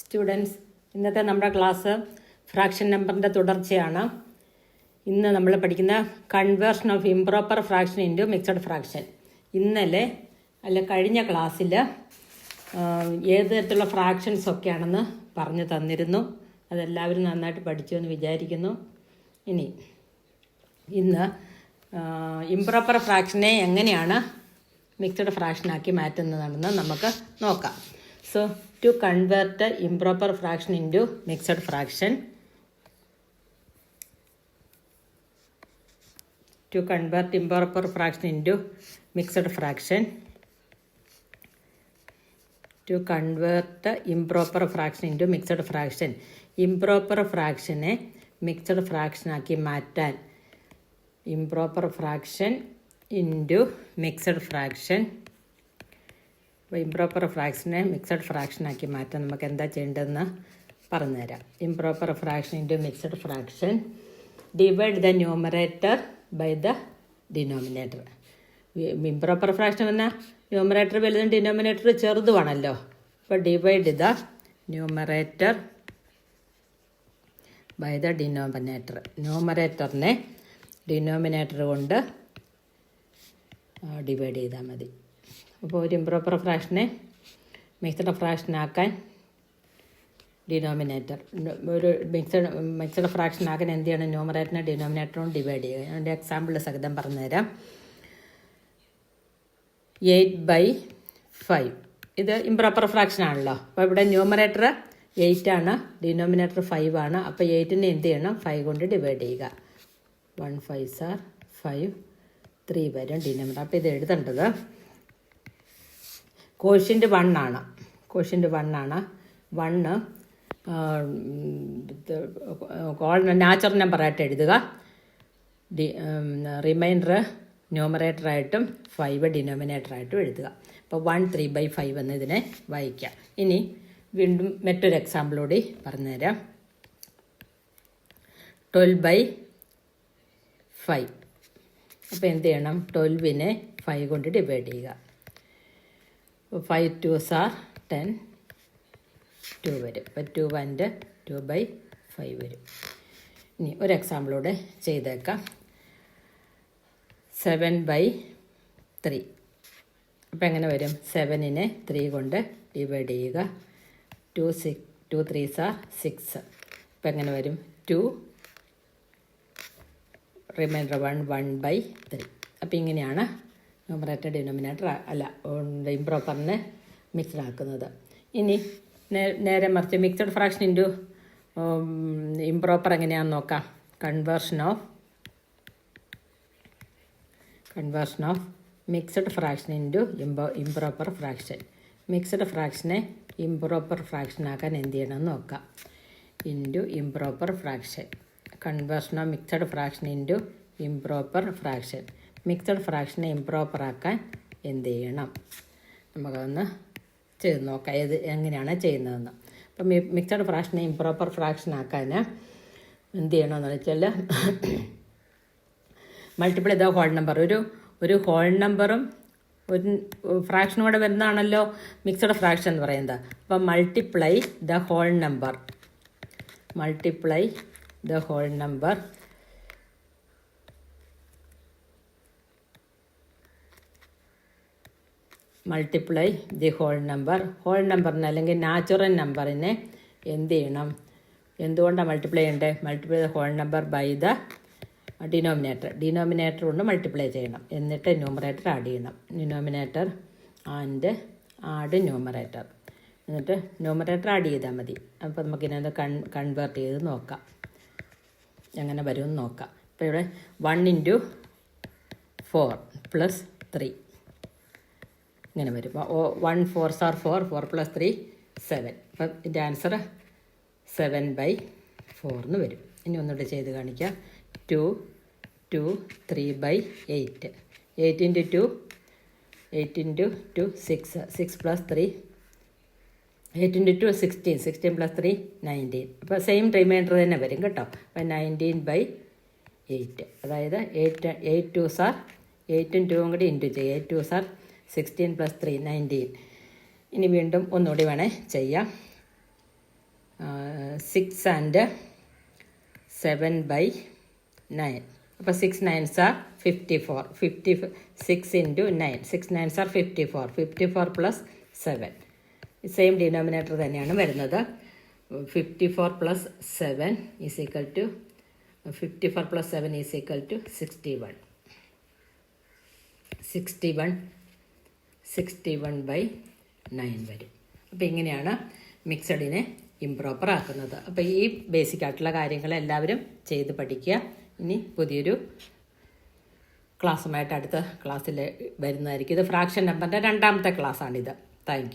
Students, ഇന്നത്തെ നമ്മുടെ class fraction നമ്പറിൻ്റെ തുടർച്ചയാണ്. ഇന്ന് നമ്മൾ പഠിക്കുന്ന conversion of improper fraction into mixed fraction. കഴിഞ്ഞ ക്ലാസ്സിൽ ഏത് തരത്തിലുള്ള ഫ്രാക്ഷൻസ് ഒക്കെയാണെന്ന് പറഞ്ഞു തന്നിരുന്നു. അതെല്ലാവരും നന്നായിട്ട് പഠിച്ചു എന്ന് വിചാരിക്കുന്നു. ഇന്ന് ഇംപ്രോപ്പർ ഫ്രാക്ഷനെ എങ്ങനെയാണ് മിക്സഡ് ഫ്രാക്ഷനാക്കി മാറ്റുന്നതാണെന്ന് നമുക്ക് നോക്കാം. So, to convert improper fraction into mixed fraction, improper fraction into mixed fraction improper fraction mixed fraction ആക്കി മാറ്റാൻ improper fraction into mixed fraction. അപ്പോൾ ഇംപ്രോപ്പർ ഫ്രാക്ഷനെ മിക്സഡ് ഫ്രാക്ഷനാക്കി മാറ്റാൻ നമുക്ക് എന്താ ചെയ്യേണ്ടതെന്ന് പറഞ്ഞുതരാം. Improper fraction into mixed fraction, divide the numerator by the denominator. Improper fraction പറഞ്ഞാൽ ന്യൂമറേറ്റർ വലുതും ഡിനോമിനേറ്റർ ചെറുതുമാണല്ലോ. അപ്പോൾ divide the numerator by the denominator. ന്യൂമറേറ്ററിനെ ഡിനോമിനേറ്റർ കൊണ്ട് ഡിവൈഡ് ചെയ്താൽ മതി. അപ്പോൾ ഒരു ഇംപ്രോപ്പർ ഫ്രാക്ഷനെ മിക്സഡ് ഫ്രാക്ഷനാക്കാൻ ഡിനോമിനേറ്റർ ഒരു മിക്സഡ് ഫ്രാക്ഷനാക്കാൻ എന്ത് ചെയ്യണം? ന്യൂമറേറ്ററിനെ ഡിനോമിനേറ്ററും ഡിവൈഡ് ചെയ്യുക. അതിൻ്റെ എക്സാമ്പിൾ സഹിതം പറഞ്ഞുതരാം. 8/5 ഇത് ഇംപ്രോപ്പർ ഫ്രാക്ഷൻ ആണല്ലോ. അപ്പോൾ ഇവിടെ ന്യൂമറേറ്റർ 8 ആണ്, ഡിനോമിനേറ്റർ 5 ആണ്. അപ്പോൾ 8നെ എന്ത് ചെയ്യണം? 5 കൊണ്ട് ഡിവൈഡ് ചെയ്യുക. 1 5s are 5, 3 വരും ഡിനോമിനേറ്റർ. അപ്പോൾ ഇത് എഴുതേണ്ടത് കോഷ്യൻ്റ് 1 ആണ്. 1 നാച്ചുറൽ നമ്പറായിട്ട് എഴുതുക. റിമൈൻഡർ ന്യൂമറേറ്ററായിട്ടും 5 ഡിനോമിനേറ്ററായിട്ടും എഴുതുക. അപ്പോൾ 1 3/5 എന്ന് ഇതിനെ വായിക്കാം. ഇനി വീണ്ടും മറ്റൊരു എക്സാമ്പിൾ കൂടി പറഞ്ഞുതരാം. 12/5. അപ്പോൾ എന്ത് ചെയ്യണം? 12നെ 5 കൊണ്ട് ഡിവൈഡ് ചെയ്യുക. 5 2s are 10, 2 വരും. അപ്പോൾ 2 and 2/5 വരും. ഇനി ഒരു എക്സാമ്പിളൂടെ ചെയ്തേക്കാം. 7/3. അപ്പോൾ എങ്ങനെ വരും? 7നെ 3 കൊണ്ട് ഡിവൈഡ് ചെയ്യുക. 2 3s are 6. അപ്പോൾ എങ്ങനെ വരും? 2 റിമൈൻഡർ 1/3. അപ്പോൾ ഇങ്ങനെയാണ് ന്യൂമറേറ്റർ ഡിനോമിനേറ്റർ ഇംപ്രോപ്പറിനെ മിക്സ്ഡ് ആക്കുന്നത്. ഇനി നേരെ മറിച്ച് മിക്സഡ് ഫ്രാക്ഷൻ ഇൻറ്റു ഇംപ്രോപ്പർ എങ്ങനെയാണെന്ന് നോക്കാം. Conversion of mixed fraction into improper fraction. Mixed ഫ്രാക്ഷനെ ഇംപ്രോപ്പർ ഫ്രാക്ഷനാക്കാൻ എന്ത് ചെയ്യണമെന്ന് നോക്കാം. Into improper fraction. Conversion of mixed fraction into improper fraction. Mixed ഫ്രാക്ഷനെ ഇംപ്രോപ്പർ ആക്കാൻ എന്ത് ചെയ്യണം? നമുക്കതൊന്ന് ചെയ്ത് നോക്കാം എങ്ങനെയാണ് ചെയ്യുന്നതെന്ന്. അപ്പം മിക്സഡ് ഫ്രാക്ഷനെ ഇംപ്രോപ്പർ ഫ്രാക്ഷൻ ആക്കാൻ എന്ത് ചെയ്യണമെന്ന് വെച്ചാൽ മൾട്ടിപ്പിൾ ദ ഹോൾ നമ്പർ. ഒരു ഹോൾ നമ്പറും ഒരു ഫ്രാക്ഷനും കൂടെ വരുന്നതാണല്ലോ മിക്സഡ് ഫ്രാക്ഷൻ എന്ന് പറയുന്നത്. അപ്പം multiply the whole number. Multiply the whole number whole നമ്പറിനെ അല്ലെങ്കിൽ നാച്ചുറൽ നമ്പറിനെ എന്ത് ചെയ്യണം? എന്തുകൊണ്ടാണ് മൾട്ടിപ്ലൈ ചെയ്യേണ്ടത്? Multiply the whole number by the denominator കൊണ്ട് മൾട്ടിപ്ലൈ ചെയ്യണം. എന്നിട്ട് ന്യൂമറേറ്റർ ആഡ് ചെയ്യണം. Denominator and add numerator. എന്നിട്ട് ന്യൂമറേറ്റർ ആഡ് ചെയ്താൽ മതി. അപ്പോൾ നമുക്കിതിനകത്ത് കൺവേർട്ട് ചെയ്ത് നോക്കാം എങ്ങനെ വരുമെന്ന് നോക്കാം. അപ്പോൾ ഇവിടെ 1 × 4 + 3 ഇങ്ങനെ വരും. 1 4s are 4, 4 + 3 7. അപ്പം ഇതിൻ്റെ ആൻസർ 7/4 എന്ന് വരും. ഇനി ഒന്നുകൂടെ ചെയ്ത് കാണിക്കാം. 2 3/8. 8 × 2 6, 6 + 3 8 × 2 16, 16 + 3 19. അപ്പോൾ സെയിം റിമൈൻഡർ തന്നെ വരും കേട്ടോ. അപ്പം 19/8. അതായത് 8 2s are 8ഉം 2ഉം കൂടി ഇൻറ്റു ചെയ്യുക. 8 2s are 16 + 3 19. ഇനി വീണ്ടും ഒന്നുകൂടി വേണേൽ ചെയ്യാം. 6 and 7/9. അപ്പോൾ 6 9s are 54. 56 into 9. 6 9s are 54. 54 plus 7. Same denominator തന്നെയാണ് വരുന്നത്. 54 plus 7 is equal to 54 plus 7 is equal to 61. 61/9 വരും. അപ്പോൾ ഇങ്ങനെയാണ് മിക്സഡിനെ ഇംപ്രോപ്പർ ആക്കുന്നത്. അപ്പോൾ ഈ ബേസിക് ആയിട്ടുള്ള കാര്യങ്ങൾ എല്ലാവരും ചെയ്ത് പഠിക്കുക. ഇനി പുതിയൊരു ക്ലാസ്സുമായിട്ട് അടുത്ത ക്ലാസ്സിൽ വരുന്നതായിരിക്കും. ഇത് ഫ്രാക്ഷൻ നമ്പറിൻ്റെ 2ാമത്തെ ക്ലാസ്സാണിത്. Thank you.